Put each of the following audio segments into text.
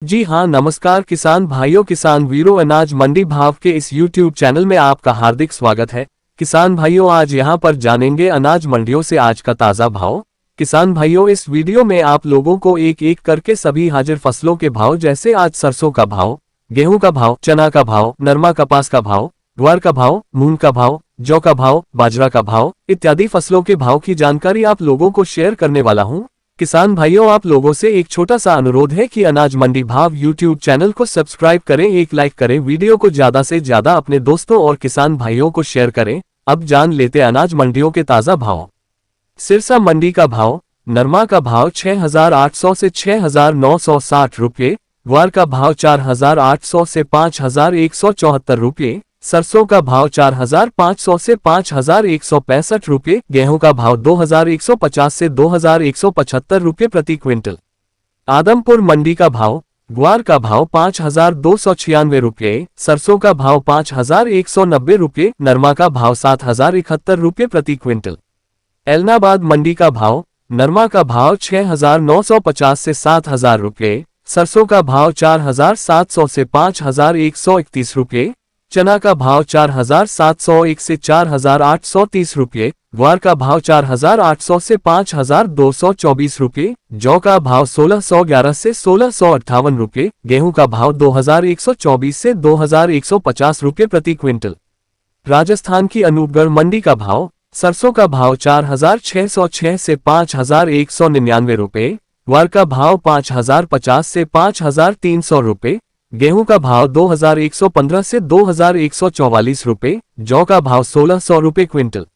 जी हाँ, नमस्कार किसान भाइयों, किसान वीरों, अनाज मंडी भाव के इस YouTube चैनल में आपका हार्दिक स्वागत है। किसान भाइयों, आज यहाँ पर जानेंगे अनाज मंडियों से आज का ताज़ा भाव। किसान भाइयों, इस वीडियो में आप लोगों को एक एक करके सभी हाजिर फसलों के भाव, जैसे आज सरसों का भाव, गेहूं का भाव, चना का भाव, नरमा कपास का भाव, ग्वार का भाव, मूंग का भाव, जौ का भाव, बाजरा का भाव इत्यादि फसलों के भाव की जानकारी आप लोगों को शेयर करने वाला हूँ। किसान भाइयों, आप लोगों से एक छोटा सा अनुरोध है कि अनाज मंडी भाव YouTube चैनल को सब्सक्राइब करें, एक लाइक करें, वीडियो को ज्यादा से ज्यादा अपने दोस्तों और किसान भाइयों को शेयर करें। अब जान लेते अनाज मंडियों के ताजा भाव। सिरसा मंडी का भाव, नरमा का भाव 6,800 से 6,960 रुपये, ग्वार का भाव 4,800 से 5,174 रुपये, सरसों का भाव 4,500 से 5,165 रुपये, गेहूं का भाव 2,150 से 2,175 रुपये प्रति क्विंटल। आदमपुर मंडी का भाव, ग्वार का भाव 5,296 रुपये, सरसों का भाव 5,190 रुपये, नरमा का भाव 7,071 रुपये प्रति क्विंटल। एलनाबाद मंडी का भाव, नरमा का भाव 6,950 से 7,000 रुपये, सरसों का भाव 4,700 से 5,131 रुपये, चना का भाव 4,701 से 4,830 रुपये, ग्वार का भाव 4,800 से 5,224 रुपये, जौ का भाव 1,611 से 1,658 रुपये, गेहूं का भाव 2,124 से 2,150 रुपये प्रति क्विंटल। राजस्थान की अनूपगढ़ मंडी का भाव, सरसों का भाव 4,606 से 5,199 रुपये, ग्वार का भाव 5,050 से 5,300 रुपये, गेहूं का भाव 2,115 से 2,144 रुपये, जौ का भाव 1,600 रुपये क्विंटल।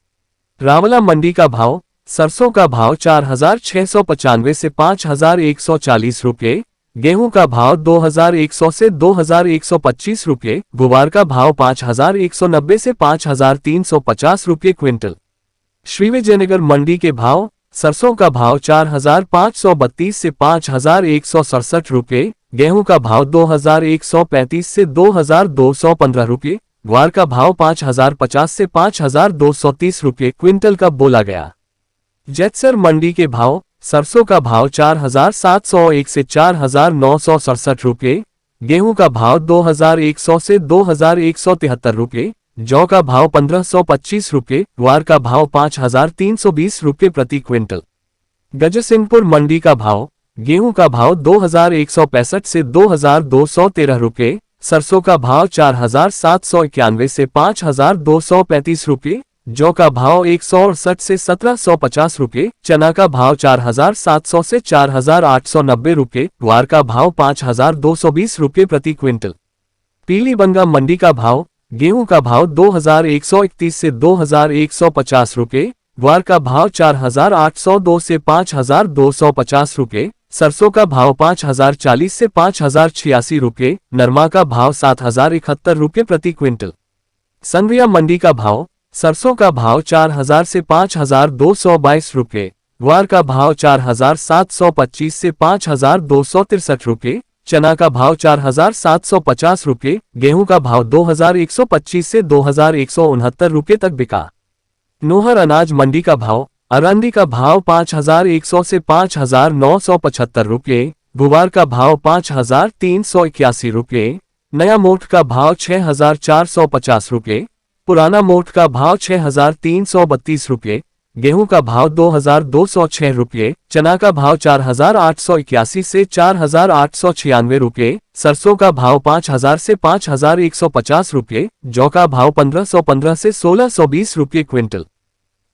रावला मंडी का भाव, सरसों का भाव 4,695 से 5,140 रुपये, गेहूं का भाव 2,100 से 2,125 रुपये, गुवार का भाव 5,190 से 5,350 रुपये क्विंटल। श्री विजयनगर मंडी के भाव, सरसों का भाव 4,532 से 5,167 रुपये, गेहूं का भाव 2,135 से 2,215 रुपये, ग्वार का भाव 5,050 से 5,230 रुपये क्विंटल का बोला गया। जैतसर मंडी के भाव, सरसों का भाव 4,701 से 4,967 रुपये, गेहूं का भाव 2,100 से 2,173 रुपये, जौ का भाव 1,525 रुपये, ग्वार का भाव 5,320 रुपये प्रति क्विंटल। गजसिंहपुर मंडी का भाव, गेहूं का भाव 2,165 से 2,213 रुपये, सरसों का भाव 4,791 से 5,235 रुपये, जौ का भाव 168 से 1,750 रुपये, चना का भाव 4,700 से 4,890 रुपये, ग्वार का भाव 5,220 रुपये प्रति क्विंटल। पीलीबंगा मंडी का भाव, गेहूं का भाव 2,131 से 2,150 रुपये, ग्वार का भाव 4,802 से 5,250 रुपये, सरसों का भाव 5,040 से 5,086 रुपये, नरमा का भाव 7,071 रुपये प्रति क्विंटल। संग्रिया मंडी का भाव, सरसों का भाव 4,000 से 5,222 रुपये, ग्वार का भाव 4,725 से 5,263 रुपये, चना का भाव 4,750 रुपये, गेहूं का भाव 2,125 से 2,169 रुपये तक बिका। नोहर अनाज मंडी का भाव, अरंडी का भाव 5,100 से 5,975 रुपये, गुवार का भाव 5,381 रुपये, नया मोठ का भाव 6,450 रुपये, पुराना मोठ का भाव 6,332 रुपये, गेहूं का भाव 2,206 रुपये, चना का भाव 4,881 से 4,896 रुपये, सरसों का भाव 5,000 से 5,150 रुपये, जौ का भाव 1,515 से 1,620 रुपये क्विंटल।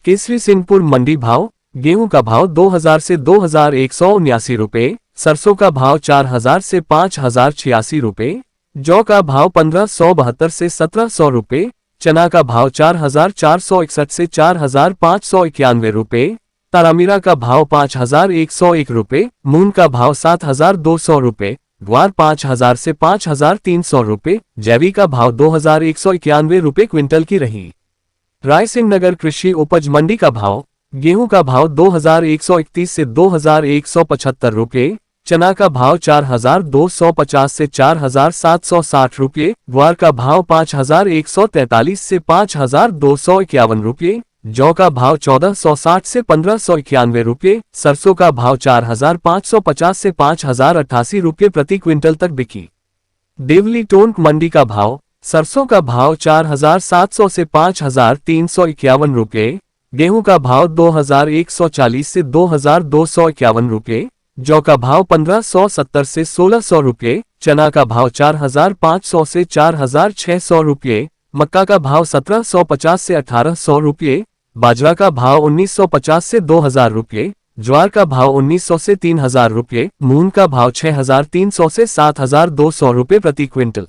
केसरी सिंहपुर मंडी भाव, गेहूं का भाव 2,000 से 2,179 रुपये, सरसों का भाव 4,000 से 5,086 रुपये, जौ का भाव 1,572 से 1,700 रुपये, चना का भाव 4,461 से 4,591 रुपये, तारामीरा का भाव 5,101 रुपये, मूंग का भाव 7,200 रुपये, ग्वार 5,000 से 5,300 रुपये, जैवी का भाव 2,191 रुपये क्विंटल की रही। रायसिंह नगर कृषि उपज मंडी का भाव, गेहूं का भाव 2,131 से 2,175 रुपये, चना का भाव 4,250 से 4,760 रुपये, ग्वार का भाव 5,143 से 5,251 रुपये, जौ का भाव 1460 से 1591 रुपये, सरसों का भाव 4550 से 5088 रुपये प्रति क्विंटल तक बिकी। देवली टोंक मंडी का भाव, सरसों का भाव 4700 से 5351 रुपये, गेहूं का भाव 2140 से 2251 रुपये, जौ का भाव 1570 से 1600 रुपये, चना का भाव 4500 से 4600 रुपये, मक्का का भाव 1750 से 1800 रुपये, बाजरा का भाव 1950 से 2000 रुपये, ज्वार का भाव 1900 से 3000 रुपये, मूंग का भाव 6300 से 7200 रुपये प्रति क्विंटल।